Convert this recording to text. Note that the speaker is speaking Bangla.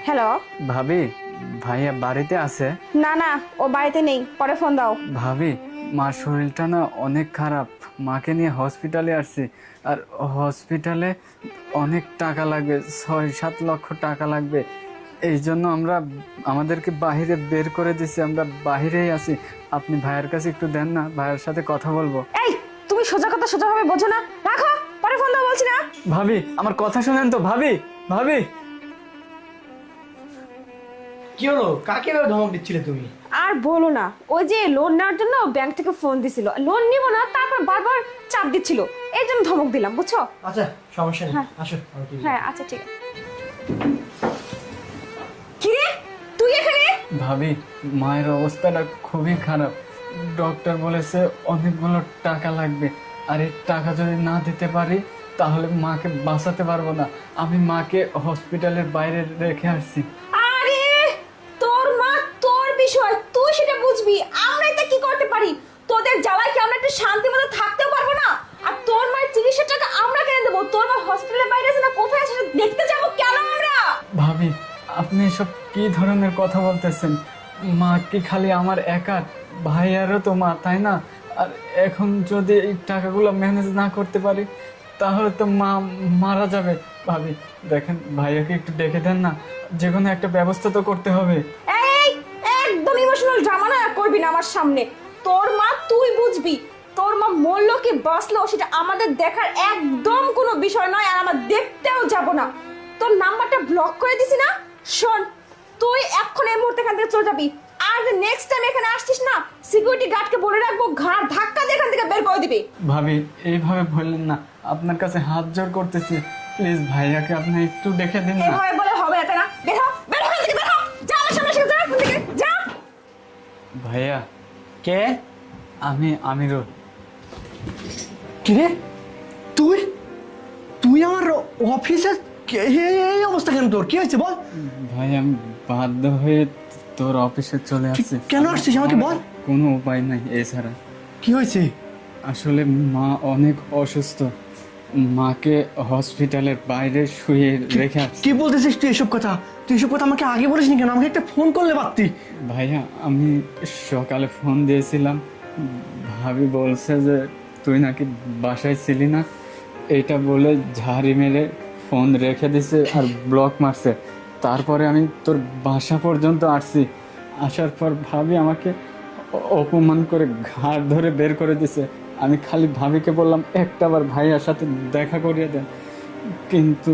হ্যালো। ভাবি, ভাইয়া বাড়িতে আছে? না না, ও বাড়িতে নেই, পরে ফোন দাও। ভাবি, মার শরীরটা না অনেক খারাপ, মাকে নিয়ে হসপিটালে আসছি। আর হসপিটালে অনেক টাকা লাগবে, 6-7 লক্ষ টাকা লাগবে। এই জন্য আমাদেরকে বাইরে বের করে দিছি, আমরা বাইরেই আছি। আপনি ভাইয়ের কাছে একটু দেন না, ভাইয়ের সাথে কথা বলবো। এই, তুমি সোজা কথা সোজাভাবে বোঝো না, রাখো, পরে ফোন দাও বলছি না। ভাবি, আমার কথা শুনেন তো। ভাবি, ভাবি। কি হলো? কাকে এভাবে ধমক দিচ্ছিলে তুমি? আর বলো না, ওই যে লোন নেওয়ার জন্য ব্যাংক থেকে ফোন দিছিল, লোন নিব না, তারপর বারবার চাপ দিচ্ছিল, এই জন্য ধমক দিলাম, বুঝছো? আচ্ছা, সমস্যা নেই, হ্যাঁ। আসো আমার টিভি। হ্যাঁ আচ্ছা ঠিক আছে। কি রে, তুই এখানে? ভাবি, মায়ের অবস্থাটা খুবই খারাপ। ডক্টর বলেছে অনেকগুলো টাকা লাগবে। আর এই টাকা যদি না দিতে পারি তাহলে মাকে বাঁচাতে পারবো না। আমি মাকে হসপিটালের বাইরে রেখে আসছি। আরে, তোর মা তোর বিষয়, তুই সেটা বুঝবি, আমরা এটা কি করতে পারি? তোদের জ্বালায় কি আমরা একটু শান্তি মতো থাকতেও পারবো না? আর তোর মায়ের চিকিৎসার টাকা আমরা কেন দেবো? তোর মা হসপিটালের বাইরে আছে না, কোথায় আছে সেটা দেখতে যাবো কেন আমরা? ভাবি, আপনি এসব কি ধরনের কথা বলতেছেন? মা কি খালি আমার একার? ভাইয়ারও তো মা, তাই না? আর এখন যদি এই টাকাগুলো ম্যানেজ না করতে পারি তাহলে তো মা মারা যাবে। ভাবি দেখেন, ভাইয়াকে একটু ডেকে দেন না, যে কোনো একটা ব্যবস্থা তো করতে হবে। এই, একদম ইমোশনাল ড্রামা না করবি না আমার সামনে। তোর মা তুই বুঝবি, তোর মা মরলো কি বাঁচলো সেটা আমাদের দেখার একদম কোনো বিষয় নয়, আর আমরা দেখতেও যাব না। তোর নাম্বারটা ব্লক করে দিছি না। শোন, তুই এখন এই মুহূর্তে এখান থেকে চলে যাবি, আর নেক্সট টাইম এখানে আসছিস না, সিকিউরিটি গার্ডকে বলে রাখবো, ঘাড় ধাক্কা দিয়ে এখান থেকে বের করে দিবি। ভাবি, এইভাবে বললেন না, আপনার কাছে হাত জোর করতেছি, প্লিজ ভাইয়াকে আপনি একটু দেখে দিন না। এভাবে বলে হবে না, তাই না? বের হ, বের হ এখান থেকে, বের হ, যা আমার সামনে থেকে, যা এখান থেকে, যা। ভাইয়া, কে? আমি আমিরুল। কি রে? তুই তুই আমার অফিসে এই অবস্থা কেন? তোর কি হয়েছে বল? ভাই, আমি বাধ্য হয়ে তোর অফিসে চলে আসছি। কেন আসছিস আমাকে বল? কোনো উপায় নাই এছাড়া। কি হয়েছে? আসলে মা অনেক অসুস্থ, মাকে হসপিটালের বাইরে শুয়ে রেখে আসছি। কি বলতেছিস তুই এসব কথা? তুই এসব কথা আমাকে আগে বলিসনি কেন? আমাকে একটা ফোন করলে পারতি। ভাইয়া, আমি সকালে ফোন দিয়েছিলাম, ভাবি বলছে যে তুই নাকি বাসায় ছিলি না, এটা বলে ঝাড়ি মেরে ফোন রেখে দিছে আর ব্লক মারছে। তারপরে আমি তোর বাসা পর্যন্ত আসছি, আসার পর ভাবি আমাকে অপমান করে ঘাড় ধরে বের করে দিছে। আমি খালি ভাবিকে বললাম একটাবার ভাইয়ার সাথে দেখা করিয়ে দেন, কিন্তু